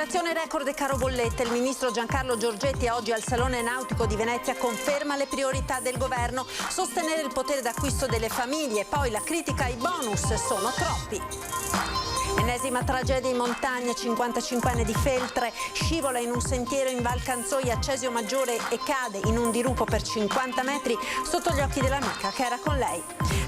Inflazione record e caro bollette. Il ministro Giancarlo Giorgetti oggi al Salone Nautico di Venezia conferma le priorità del governo: sostenere il potere d'acquisto delle famiglie, poi la critica ai bonus, sono troppi. Ennesima tragedia in montagna, 55enne di Feltre scivola in un sentiero in Val Canzoia a Cesio Maggiore e cade in un dirupo per 50 metri sotto gli occhi dell'amica che era con lei.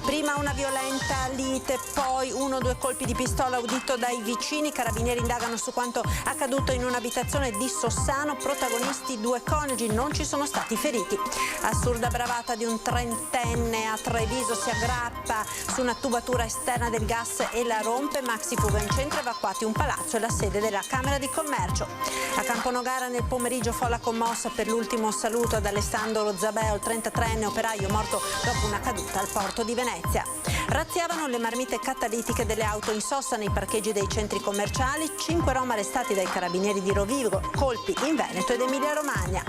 Prima una violenta lite, poi 1 o 2 colpi di pistola udito dai vicini. Carabinieri indagano su quanto accaduto in un'abitazione di Sossano. Protagonisti 2 coniugi, non ci sono stati feriti. Assurda bravata di un 30enne a Treviso, si aggrappa su una tubatura esterna del gas e la rompe. Maxi fuga in centro, evacuati un palazzo e la sede della Camera di Commercio. A Camponogara nel pomeriggio folla commossa per l'ultimo saluto ad Alessandro Zabeo, il 33enne operaio morto dopo una caduta al porto di Venezia. Razziavano le marmite catalitiche delle auto in sosta nei parcheggi dei centri commerciali. 5 rom arrestati dai carabinieri di Rovigo, colpi in Veneto ed Emilia Romagna.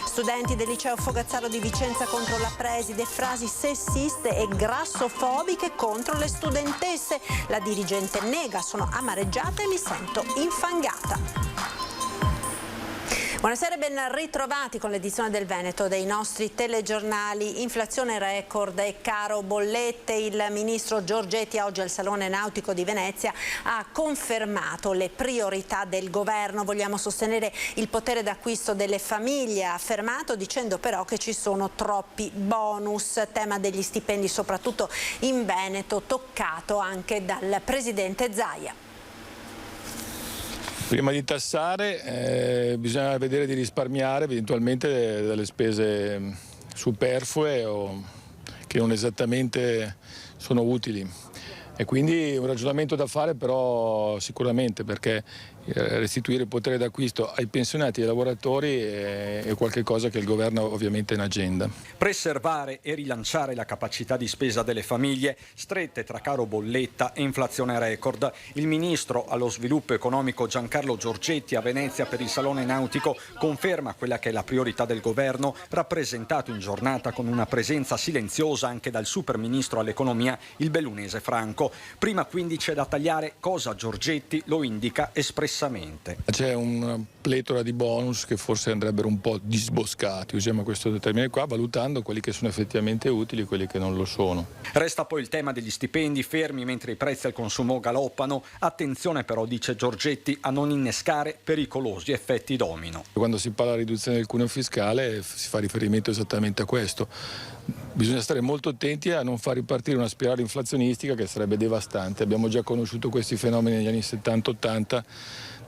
Studenti del liceo Fogazzaro di Vicenza contro la preside, frasi sessiste e grassofobiche contro le studentesse. La dirigente nega: sono amareggiata e mi sento infangata. Buonasera e ben ritrovati con l'edizione del Veneto dei nostri telegiornali. Inflazione record e caro bollette. Il ministro Giorgetti oggi al Salone Nautico di Venezia ha confermato le priorità del governo. Vogliamo sostenere il potere d'acquisto delle famiglie, ha affermato, dicendo però che ci sono troppi bonus. Tema degli stipendi soprattutto in Veneto, toccato anche dal presidente Zaia. Prima di tassare bisogna vedere di risparmiare eventualmente dalle spese superflue o che non esattamente sono utili. E quindi un ragionamento da fare però sicuramente, perché restituire il potere d'acquisto ai pensionati e ai lavoratori è qualcosa che il governo ovviamente è in agenda. Preservare e rilanciare la capacità di spesa delle famiglie, strette tra caro bolletta e inflazione record. Il ministro allo sviluppo economico Giancarlo Giorgetti a Venezia per il Salone Nautico conferma quella che è la priorità del governo, rappresentato in giornata con una presenza silenziosa anche dal super ministro all'economia, il bellunese Franco. Prima quindi c'è da tagliare cosa Giorgetti lo indica espressamente. C'è una pletora di bonus che forse andrebbero un po' disboscati, usiamo questo termine qua, valutando quelli che sono effettivamente utili e quelli che non lo sono. Resta poi il tema degli stipendi fermi mentre i prezzi al consumo galoppano. Attenzione però, dice Giorgetti, a non innescare pericolosi effetti domino. Quando si parla di riduzione del cuneo fiscale si fa riferimento esattamente a questo. Bisogna stare molto attenti a non far ripartire una spirale inflazionistica che sarebbe devastante. Abbiamo già conosciuto questi fenomeni negli anni 70-80,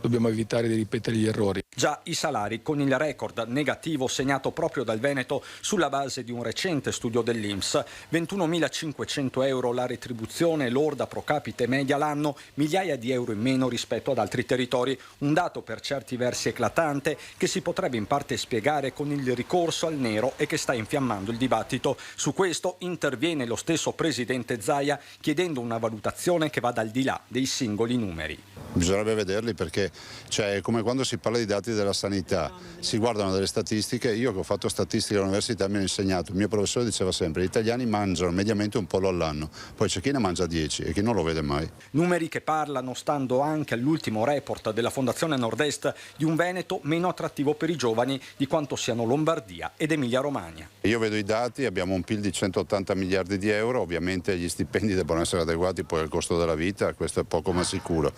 dobbiamo evitare di ripetere gli errori. Già i salari, con il record negativo segnato proprio dal Veneto sulla base di un recente studio dell'INPS. 21.500 euro la retribuzione lorda pro capite media l'anno, migliaia di euro in meno rispetto ad altri territori. Un dato per certi versi eclatante che si potrebbe in parte spiegare con il ricorso al nero e che sta infiammando il dibattito. Su questo interviene lo stesso presidente Zaia chiedendo una valutazione che vada al di là dei singoli numeri. Bisognerebbe vederli, perché è come quando si parla di dati della sanità, si guardano delle statistiche. Io che ho fatto statistica all'università mi hanno insegnato, il mio professore diceva sempre: gli italiani mangiano mediamente un pollo all'anno, poi c'è chi ne mangia 10 e chi non lo vede mai. Numeri che parlano, stando anche all'ultimo report della Fondazione Nord-Est, di un Veneto meno attrattivo per i giovani di quanto siano Lombardia ed Emilia Romagna. Io vedo i dati, abbiamo un PIL di 180 miliardi di euro, ovviamente gli stipendi devono essere adeguati poi al costo della vita, questo è poco ma sicuro.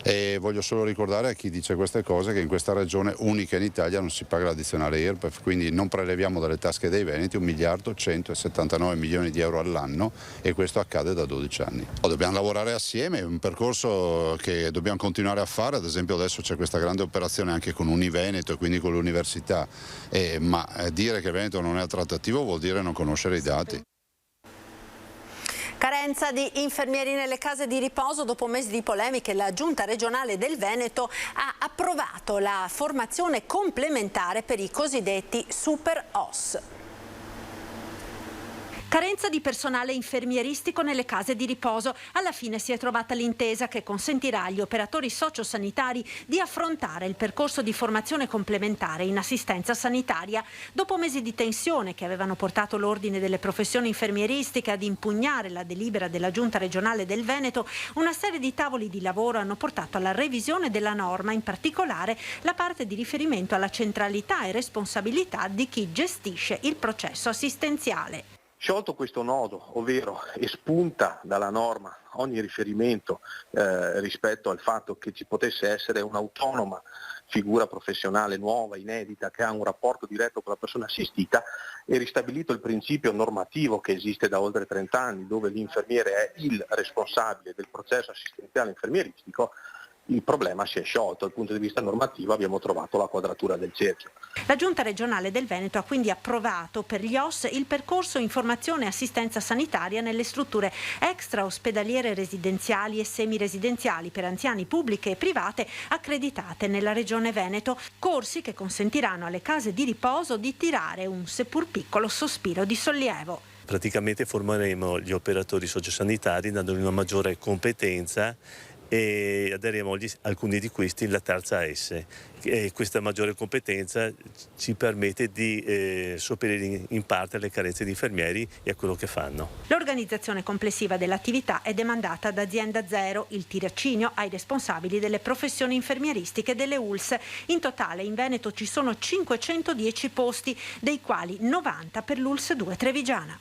E voglio solo ricordare a chi dice queste cose che in questa regione unica in Italia non si paga l'addizionale IRPEF, quindi non preleviamo dalle tasche dei veneti 1.179 milioni di euro all'anno, e questo accade da 12 anni. Dobbiamo lavorare assieme, è un percorso che dobbiamo continuare a fare. Ad esempio adesso c'è questa grande operazione anche con Univeneto e quindi con l'università, ma dire che il Veneto non è attrattivo vuol dire non conoscere i dati. Carenza di infermieri nelle case di riposo. Dopo mesi di polemiche, la Giunta regionale del Veneto ha approvato la formazione complementare per i cosiddetti super OS. Carenza di personale infermieristico nelle case di riposo. Alla fine si è trovata l'intesa che consentirà agli operatori sociosanitari di affrontare il percorso di formazione complementare in assistenza sanitaria. Dopo mesi di tensione che avevano portato l'Ordine delle Professioni Infermieristiche ad impugnare la delibera della Giunta regionale del Veneto, una serie di tavoli di lavoro hanno portato alla revisione della norma, in particolare la parte di riferimento alla centralità e responsabilità di chi gestisce il processo assistenziale. Sciolto questo nodo, ovvero espunta dalla norma ogni riferimento rispetto al fatto che ci potesse essere un'autonoma figura professionale nuova, inedita, che ha un rapporto diretto con la persona assistita, e ristabilito il principio normativo che esiste da oltre 30 anni, dove l'infermiere è il responsabile del processo assistenziale infermieristico, il problema si è sciolto. Dal punto di vista normativo abbiamo trovato la quadratura del cerchio. La Giunta regionale del Veneto ha quindi approvato per gli OSS il percorso informazione e assistenza sanitaria nelle strutture extraospedaliere residenziali e semiresidenziali per anziani pubbliche e private accreditate nella Regione Veneto, corsi che consentiranno alle case di riposo di tirare un seppur piccolo sospiro di sollievo. Praticamente formeremo gli operatori sociosanitari dandogli una maggiore competenza e aderiamo alcuni di questi la terza S. E questa maggiore competenza ci permette di sopperire in parte alle carenze di infermieri e a quello che fanno. L'organizzazione complessiva dell'attività è demandata ad Azienda Zero, il tirocinio ai responsabili delle professioni infermieristiche delle ULSS. In totale in Veneto ci sono 510 posti, dei quali 90 per l'ULSS 2 Trevigiana.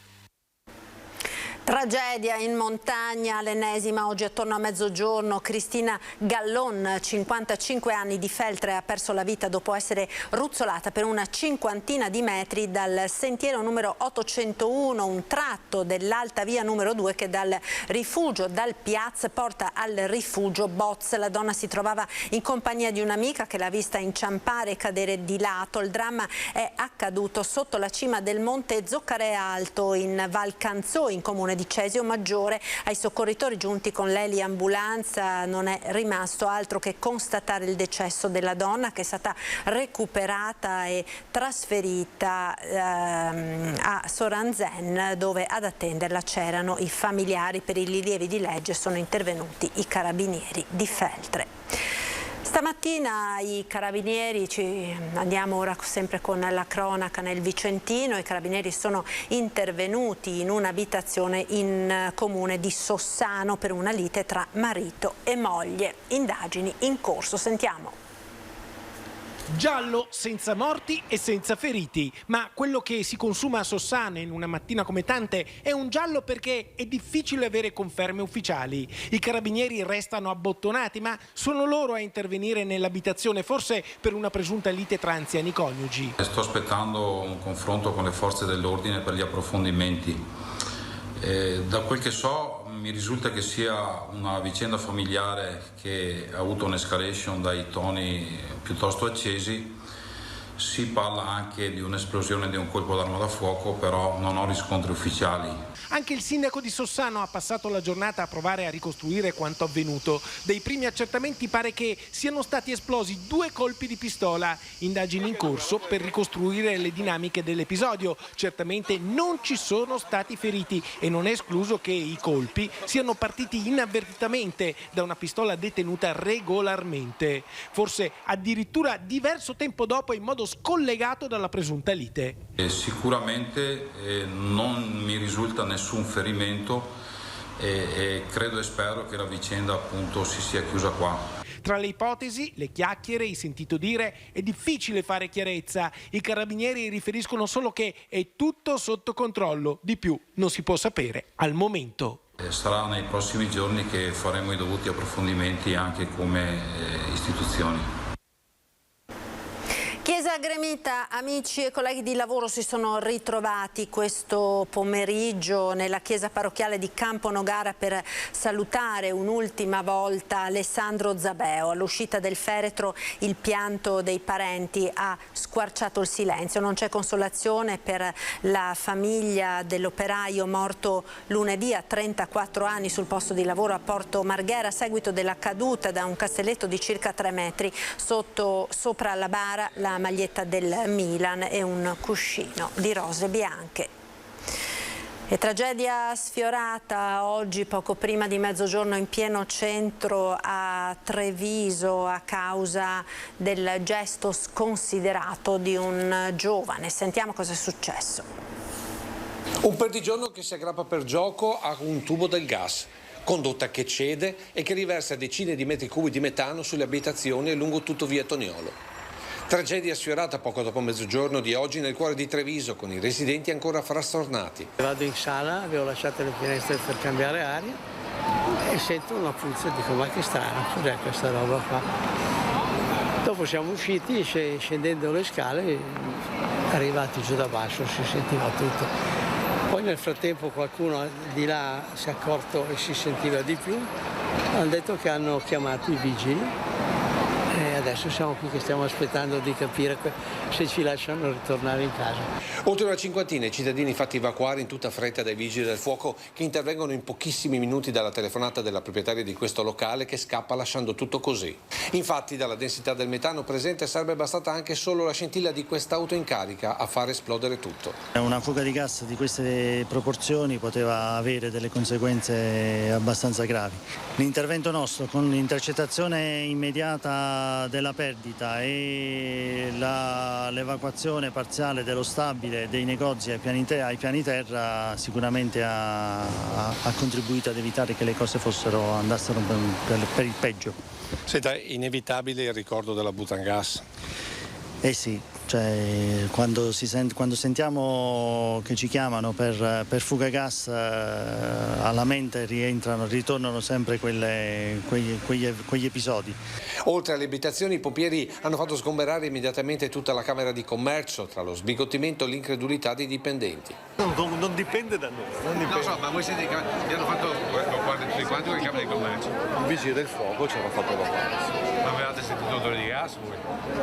Tragedia in montagna, l'ennesima oggi attorno a mezzogiorno. Cristina Gallon, 55 anni, di Feltre, ha perso la vita dopo essere ruzzolata per una cinquantina di metri dal sentiero numero 801, un tratto dell'alta via numero 2 che dal Piaz porta al rifugio Boz. La donna si trovava in compagnia di un'amica che l'ha vista inciampare e cadere di lato. Il dramma è accaduto sotto la cima del monte Zoccarea Alto in Val Canzò, in comune di Cesio Maggiore. Ai soccorritori giunti con l'eliambulanza non è rimasto altro che constatare il decesso della donna, che è stata recuperata e trasferita a Soranzen, dove ad attenderla c'erano i familiari. Per i rilievi di legge sono intervenuti i carabinieri di Feltre. Stamattina i carabinieri, andiamo ora sempre con la cronaca nel Vicentino, i carabinieri sono intervenuti in un'abitazione in comune di Sossano per una lite tra marito e moglie. Indagini in corso, sentiamo. Giallo, senza morti e senza feriti, ma quello che si consuma a Sossano in una mattina come tante è un giallo perché è difficile avere conferme ufficiali. I carabinieri restano abbottonati, ma sono loro a intervenire nell'abitazione, forse per una presunta lite tra anziani coniugi. Sto aspettando un confronto con le forze dell'ordine per gli approfondimenti. Da quel che so mi risulta che sia una vicenda familiare che ha avuto un'escalation dai toni piuttosto accesi. Si parla anche di un'esplosione di un colpo d'arma da fuoco, però non ho riscontri ufficiali. Anche il sindaco di Sossano ha passato la giornata a provare a ricostruire quanto avvenuto. Dai primi accertamenti pare che siano stati esplosi 2 colpi di pistola. Indagini in corso per ricostruire le dinamiche dell'episodio. Certamente non ci sono stati feriti e non è escluso che i colpi siano partiti inavvertitamente da una pistola detenuta regolarmente. Forse addirittura diverso tempo dopo in modo scollegato dalla presunta lite. Sicuramente non mi risulta nessun ferimento e credo e spero che la vicenda appunto si sia chiusa qua. Tra le ipotesi, le chiacchiere, il sentito dire, è difficile fare chiarezza. I carabinieri riferiscono solo che è tutto sotto controllo, di più non si può sapere al momento. Sarà nei prossimi giorni che faremo i dovuti approfondimenti anche come istituzioni. Chiesa gremita, amici e colleghi di lavoro si sono ritrovati questo pomeriggio nella chiesa parrocchiale di Campo Nogara per salutare un'ultima volta Alessandro Zabeo. All'uscita del feretro il pianto dei parenti ha squarciato il silenzio. Non c'è consolazione per la famiglia dell'operaio morto lunedì a 34 anni sul posto di lavoro a Porto Marghera a seguito della caduta da un castelletto di circa 3 metri sopra la bara, la maglietta del Milan e un cuscino di rose bianche. E tragedia sfiorata oggi poco prima di mezzogiorno in pieno centro a Treviso a causa del gesto sconsiderato di un giovane. Sentiamo cosa è successo. Un perdigiorno che si aggrappa per gioco a un tubo del gas, condotta che cede e che riversa decine di metri cubi di metano sulle abitazioni lungo tutto via Toniolo. Tragedia sfiorata poco dopo mezzogiorno di oggi nel cuore di Treviso, con i residenti ancora frastornati. Vado in sala, avevo lasciato le finestre per cambiare aria e sento una puzza e dico ma che strano, cos'è questa roba qua? Dopo siamo usciti, scendendo le scale, arrivati giù da basso, si sentiva tutto. Poi nel frattempo qualcuno di là si è accorto e si sentiva di più, hanno detto che hanno chiamato i vigili. E adesso siamo qui che stiamo aspettando di capire se ci lasciano ritornare in casa. Oltre una cinquantina i cittadini fatti evacuare in tutta fretta dai vigili del fuoco che intervengono in pochissimi minuti dalla telefonata della proprietaria di questo locale che scappa lasciando tutto così. Infatti dalla densità del metano presente sarebbe bastata anche solo la scintilla di quest'auto in carica a far esplodere tutto. Una fuga di gas di queste proporzioni poteva avere delle conseguenze abbastanza gravi. L'intervento nostro con l'intercettazione immediata della perdita e l'evacuazione parziale dello stabile dei negozi ai piani terra sicuramente ha contribuito ad evitare che le cose andassero per il peggio. Senta, inevitabile il ricordo della butangas? Eh sì, cioè, quando sentiamo che ci chiamano per fuga gas alla mente ritornano sempre quegli episodi. Oltre alle abitazioni, i pompieri hanno fatto sgomberare immediatamente tutta la Camera di Commercio, tra lo sbigottimento e l'incredulità dei dipendenti. Non dipende da noi. Non so, ma voi siete vi hanno fatto tutti quanti con le Camere di Commercio? I vigili del fuoco ci hanno fatto evacuare. Ma avevate sentito odore di gas voi?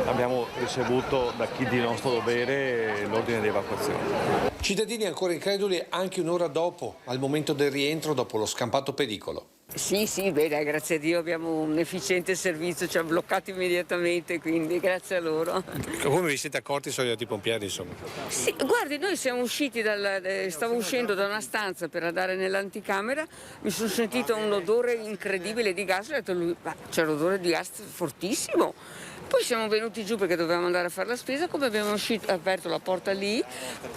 Abbiamo ricevuto da chi di nostro dovere l'ordine di evacuazione. Cittadini ancora increduli anche un'ora dopo, al momento del rientro dopo lo scampato pericolo. Sì, bene, grazie a Dio abbiamo un efficiente servizio, ci ha bloccato immediatamente, quindi grazie a loro. Come vi siete accorti sono arrivati i pompieri, insomma? Sì, guardi, noi siamo usciti stavo uscendo da una stanza per andare nell'anticamera, mi sono sentito un odore incredibile di gas, ho detto lui, ma c'è l'odore di gas fortissimo. Poi siamo venuti giù perché dovevamo andare a fare la spesa, come abbiamo aperto la porta lì,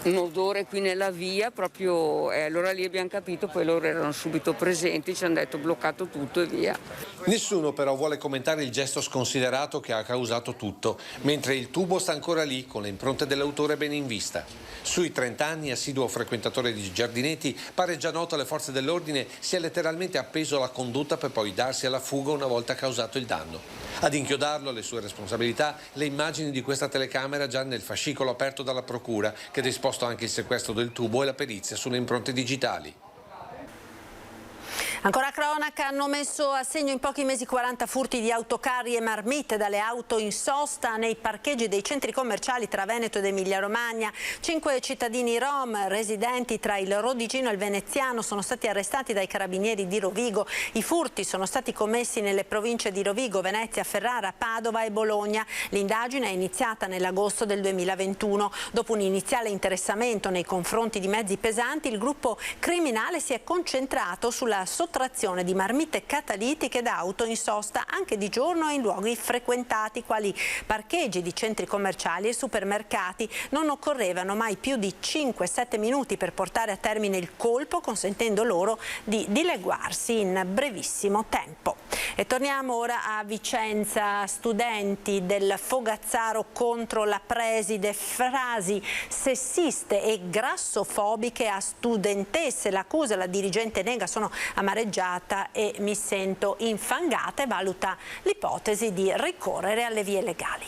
un odore qui nella via, proprio, allora lì abbiamo capito, poi loro erano subito presenti, ci hanno detto bloccato tutto e via. Nessuno però vuole commentare il gesto sconsiderato che ha causato tutto, mentre il tubo sta ancora lì con le impronte dell'autore bene in vista. Sui 30 anni, assiduo frequentatore di giardinetti, pare già noto alle forze dell'ordine, si è letteralmente appeso alla condotta per poi darsi alla fuga una volta causato il danno. Ad inchiodarlo alle sue responsabilità le immagini di questa telecamera già nel fascicolo aperto dalla procura, che ha disposto anche il sequestro del tubo e la perizia sulle impronte digitali. Ancora cronaca, hanno messo a segno in pochi mesi 40 furti di autocarri e marmite dalle auto in sosta nei parcheggi dei centri commerciali tra Veneto ed Emilia Romagna. 5 cittadini rom residenti tra il Rodigino e il Veneziano sono stati arrestati dai carabinieri di Rovigo. I furti sono stati commessi nelle province di Rovigo, Venezia, Ferrara, Padova e Bologna. L'indagine è iniziata nell'agosto del 2021. Dopo un iniziale interessamento nei confronti di mezzi pesanti, il gruppo criminale si è concentrato sulla sottrazione di marmite catalitiche da auto in sosta anche di giorno e in luoghi frequentati quali parcheggi di centri commerciali e supermercati. Non occorrevano mai più di 5-7 minuti per portare a termine il colpo, consentendo loro di dileguarsi in brevissimo tempo. E torniamo ora a Vicenza. Studenti del Fogazzaro contro la preside, frasi sessiste e grassofobiche a studentesse. L'accusa la dirigente nega: sono amareggiata e mi sento infangata, e valuta l'ipotesi di ricorrere alle vie legali.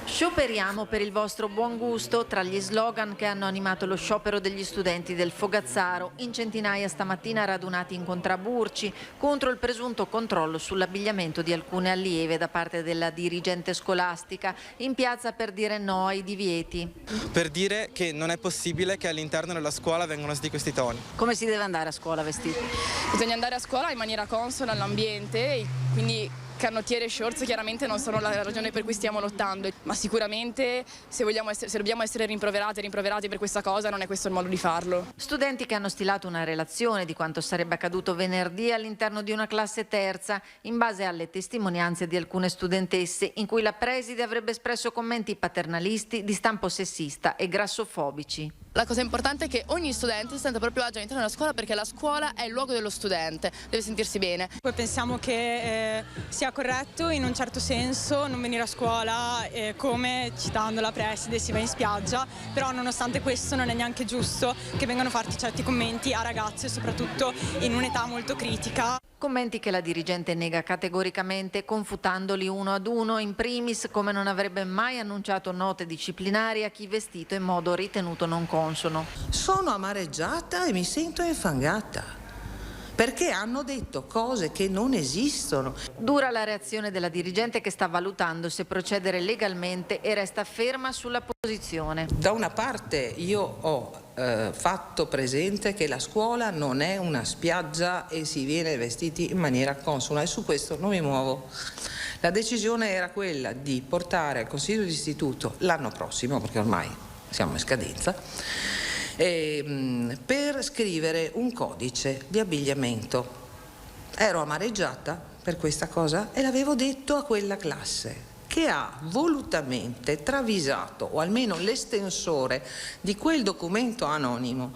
Scioperiamo per il vostro buon gusto, tra gli slogan che hanno animato lo sciopero degli studenti del Fogazzaro, in centinaia stamattina radunati in Contraburci contro il presunto controllo sull'abbigliamento di alcune allieve da parte della dirigente scolastica, in piazza per dire no ai divieti. Per dire che non è possibile che all'interno della scuola vengano usati questi toni. Come si deve andare a scuola vestiti? Bisogna andare a scuola in maniera consona all'ambiente, quindi canottiere e shorts chiaramente non sono la ragione per cui stiamo lottando, ma sicuramente se dobbiamo essere rimproverati per questa cosa non è questo il modo di farlo. Studenti che hanno stilato una relazione di quanto sarebbe accaduto venerdì all'interno di una classe terza, in base alle testimonianze di alcune studentesse, in cui la preside avrebbe espresso commenti paternalisti di stampo sessista e grassofobici. La cosa importante è che ogni studente si senta proprio agio all'interno della scuola, perché la scuola è il luogo dello studente, deve sentirsi bene. Poi pensiamo che sia corretto in un certo senso non venire a scuola come, citando la preside, si va in spiaggia, però nonostante questo non è neanche giusto che vengano fatti certi commenti a ragazze, soprattutto in un'età molto critica. Commenti che la dirigente nega categoricamente, confutandoli uno ad uno, in primis come non avrebbe mai annunciato note disciplinari a chi vestito in modo ritenuto non consono. Sono amareggiata e mi sento infangata, perché hanno detto cose che non esistono. Dura la reazione della dirigente, che sta valutando se procedere legalmente e resta ferma sulla posizione. Da una parte io ho fatto presente che la scuola non è una spiaggia e si viene vestiti in maniera consona, e su questo non mi muovo. La decisione era quella di portare al Consiglio d'Istituto l'anno prossimo, perché ormai siamo in scadenza, per scrivere un codice di abbigliamento. Ero amareggiata per questa cosa e l'avevo detto a quella classe, che ha volutamente travisato, o almeno l'estensore di quel documento anonimo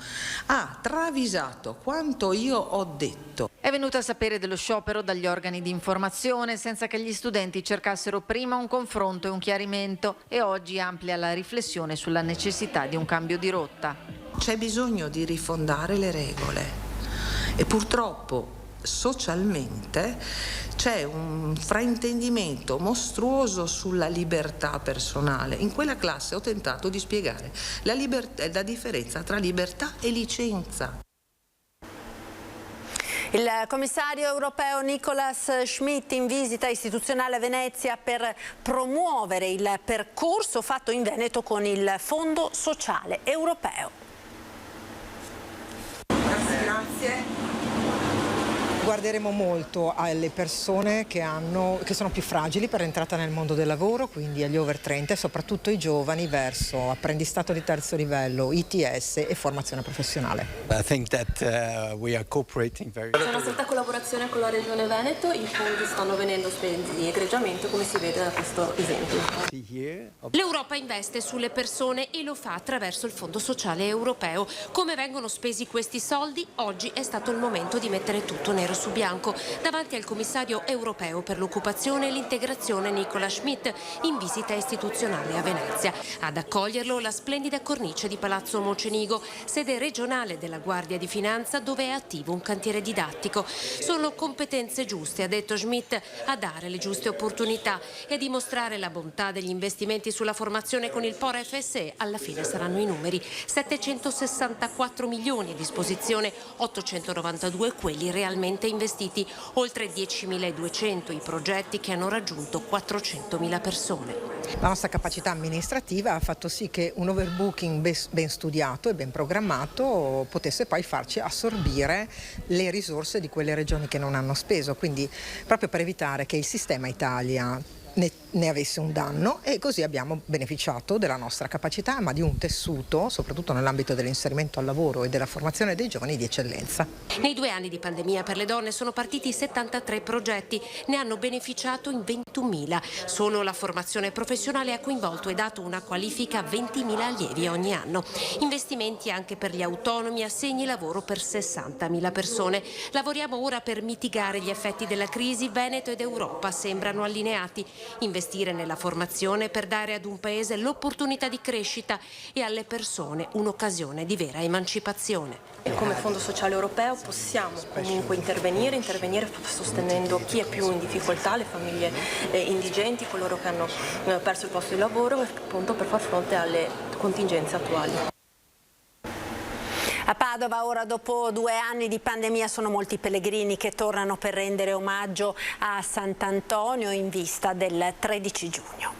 ha travisato quanto io ho detto. È venuta a sapere dello sciopero dagli organi di informazione senza che gli studenti cercassero prima un confronto e un chiarimento, e oggi amplia la riflessione sulla necessità di un cambio di rotta. C'è bisogno di rifondare le regole e purtroppo socialmente c'è un fraintendimento mostruoso sulla libertà personale. In quella classe ho tentato di spiegare la differenza tra libertà e licenza. Il commissario europeo Nicolas Schmit in visita istituzionale a Venezia per promuovere il percorso fatto in Veneto con il Fondo Sociale Europeo. Grazie. Guarderemo molto alle persone che sono più fragili per l'entrata nel mondo del lavoro, quindi agli over 30 e soprattutto i giovani, verso apprendistato di terzo livello, ITS e formazione professionale. C'è una stretta collaborazione con la Regione Veneto, i fondi stanno venendo spesi egregiamente, come si vede da questo esempio. L'Europa investe sulle persone e lo fa attraverso il Fondo Sociale Europeo. Come vengono spesi questi soldi? Oggi è stato il momento di mettere tutto nero su bianco davanti al commissario europeo per l'occupazione e l'integrazione Nicolas Schmit in visita istituzionale a Venezia. Ad accoglierlo la splendida cornice di Palazzo Mocenigo, sede regionale della Guardia di Finanza, dove è attivo un cantiere didattico. Sono competenze giuste, ha detto Schmit, a dare le giuste opportunità e a dimostrare la bontà degli investimenti sulla formazione con il POR FSE. Alla fine saranno i numeri: 764 milioni a disposizione, 892 quelli realmente investiti, oltre 10.200 i progetti che hanno raggiunto 400.000 persone. La nostra capacità amministrativa ha fatto sì che un overbooking ben studiato e ben programmato potesse poi farci assorbire le risorse di quelle regioni che non hanno speso, quindi proprio per evitare che il sistema Italia ne avesse un danno, e così abbiamo beneficiato della nostra capacità, ma di un tessuto, soprattutto nell'ambito dell'inserimento al lavoro e della formazione dei giovani, di eccellenza. Nei 2 anni di pandemia per le donne sono partiti 73 progetti, ne hanno beneficiato in 21.000. Solo la formazione professionale ha coinvolto e dato una qualifica a 20.000 allievi ogni anno. Investimenti anche per gli autonomi, assegni lavoro per 60.000 persone. Lavoriamo ora per mitigare gli effetti della crisi. Veneto ed Europa sembrano allineati. Investire nella formazione per dare ad un paese l'opportunità di crescita e alle persone un'occasione di vera emancipazione. Come Fondo Sociale Europeo possiamo comunque intervenire sostenendo chi è più in difficoltà, le famiglie indigenti, coloro che hanno perso il posto di lavoro, appunto per far fronte alle contingenze attuali. A Padova ora, dopo 2 anni di pandemia, sono molti i pellegrini che tornano per rendere omaggio a Sant'Antonio in vista del 13 giugno.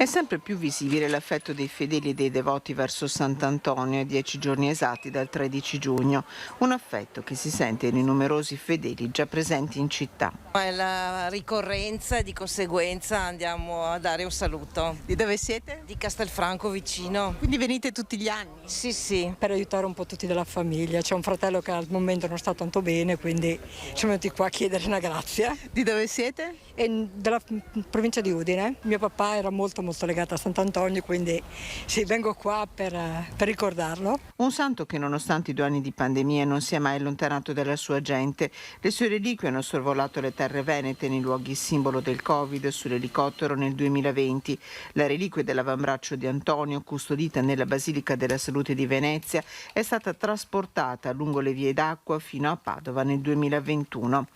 È sempre più visibile l'affetto dei fedeli e dei devoti verso Sant'Antonio a 10 giorni esatti dal 13 giugno, un affetto che si sente nei numerosi fedeli già presenti in città. È la ricorrenza e di conseguenza andiamo a dare un saluto. Di dove siete? Di Castelfranco vicino. Quindi venite tutti gli anni? Sì. Per aiutare un po' tutti della famiglia. C'è un fratello che al momento non sta tanto bene, quindi siamo venuti qua a chiedere una grazia. Di dove siete? Della provincia di Udine. Mio papà era molto legato a Sant'Antonio, quindi sì, vengo qua per ricordarlo. Un santo che nonostante i 2 anni di pandemia non si è mai allontanato dalla sua gente. Le sue reliquie hanno sorvolato le terre venete nei luoghi simbolo del Covid sull'elicottero nel 2020. La reliquia dell'avambraccio di Antonio, custodita nella Basilica della Salute di Venezia, è stata trasportata lungo le vie d'acqua fino a Padova nel 2021.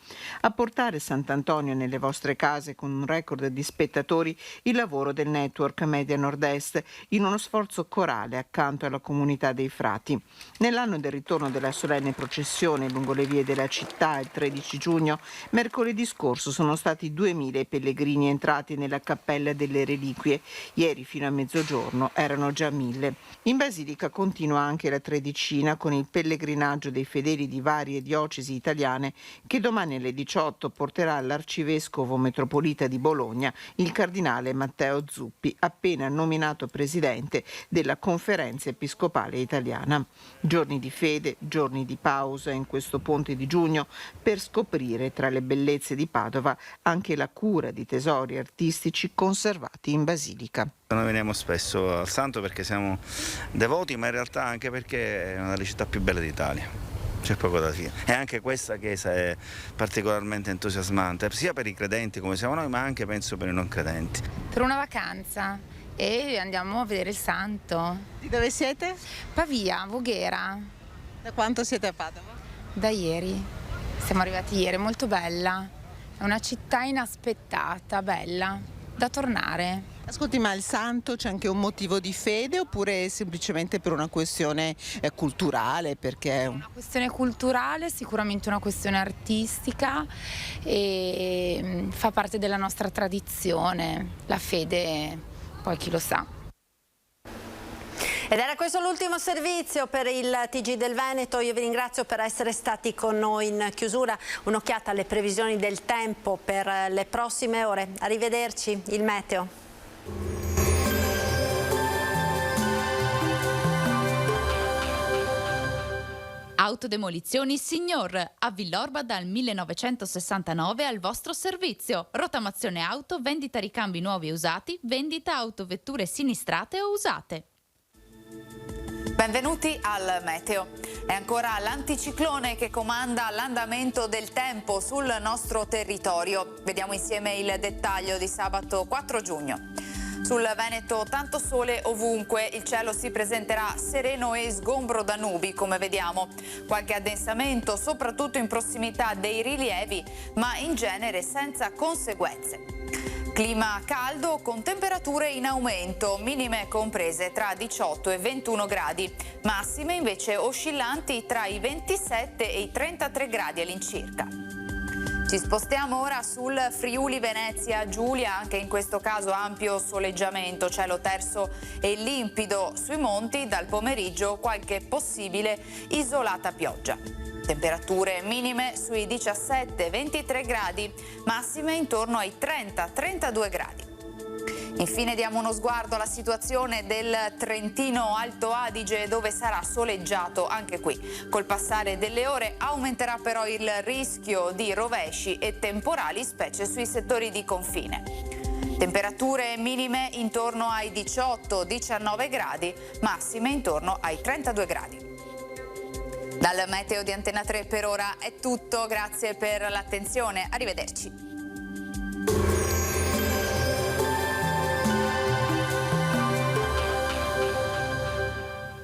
A portare Sant'Antonio nelle vostre case con un record di spettatori il lavoro del network Media Nord-Est in uno sforzo corale accanto alla comunità dei frati. Nell'anno del ritorno della solenne processione lungo le vie della città il 13 giugno, mercoledì scorso sono stati 2000 i pellegrini entrati nella cappella delle reliquie. Ieri fino a mezzogiorno erano già 1000. In Basilica continua anche la tredicina con il pellegrinaggio dei fedeli di varie diocesi italiane che domani alle 18 porterà l'arcivescovo metropolita di Bologna, il cardinale Matteo Zuppi, appena nominato presidente della Conferenza Episcopale Italiana. Giorni di fede, giorni di pausa in questo ponte di giugno per scoprire tra le bellezze di Padova anche la cura di tesori artistici conservati in Basilica. Noi veniamo spesso al santo perché siamo devoti, ma in realtà anche perché è una delle città più belle d'Italia. C'è poco da dire. E anche questa chiesa è particolarmente entusiasmante, sia per i credenti come siamo noi, ma anche penso per i non credenti. Per una vacanza e andiamo a vedere il santo. Di dove siete? Pavia, Voghera. Da quanto siete a Padova? Da ieri. Siamo arrivati ieri, è molto bella. È una città inaspettata, bella, da tornare. Ascolti, ma il santo c'è anche un motivo di fede oppure semplicemente per una questione culturale? Perché è una questione culturale, sicuramente una questione artistica e fa parte della nostra tradizione. La fede, poi chi lo sa. Ed era questo l'ultimo servizio per il TG del Veneto. Io vi ringrazio per essere stati con noi in chiusura. Un'occhiata alle previsioni del tempo per le prossime ore. Arrivederci, il meteo. Autodemolizioni Signor, a Villorba dal 1969 al vostro servizio. Rottamazione auto, vendita ricambi nuovi e usati, vendita autovetture sinistrate o usate. Benvenuti al meteo. È ancora l'anticiclone che comanda l'andamento del tempo sul nostro territorio. Vediamo insieme il dettaglio di sabato 4 giugno. Sul Veneto tanto sole ovunque, il cielo si presenterà sereno e sgombro da nubi, come vediamo. Qualche addensamento, soprattutto in prossimità dei rilievi, ma in genere senza conseguenze. Clima caldo con temperature in aumento, minime comprese tra 18 e 21 gradi, massime invece oscillanti tra i 27 e i 33 gradi all'incirca. Ci spostiamo ora sul Friuli Venezia Giulia, anche in questo caso ampio soleggiamento, cielo terso e limpido sui monti, dal pomeriggio qualche possibile isolata pioggia. Temperature minime sui 17-23 gradi, massime intorno ai 30-32 gradi. Infine diamo uno sguardo alla situazione del Trentino Alto Adige, dove sarà soleggiato anche qui. Col passare delle ore aumenterà però il rischio di rovesci e temporali, specie sui settori di confine. Temperature minime intorno ai 18-19 gradi, massime intorno ai 32 gradi. Dal meteo di Antena 3 per ora è tutto, grazie per l'attenzione, arrivederci.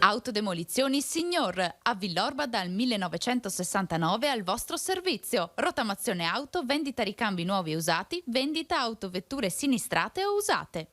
Autodemolizioni Signor, a Villorba dal 1969 al vostro servizio. Rottamazione auto, vendita ricambi nuovi e usati, vendita autovetture sinistrate o usate.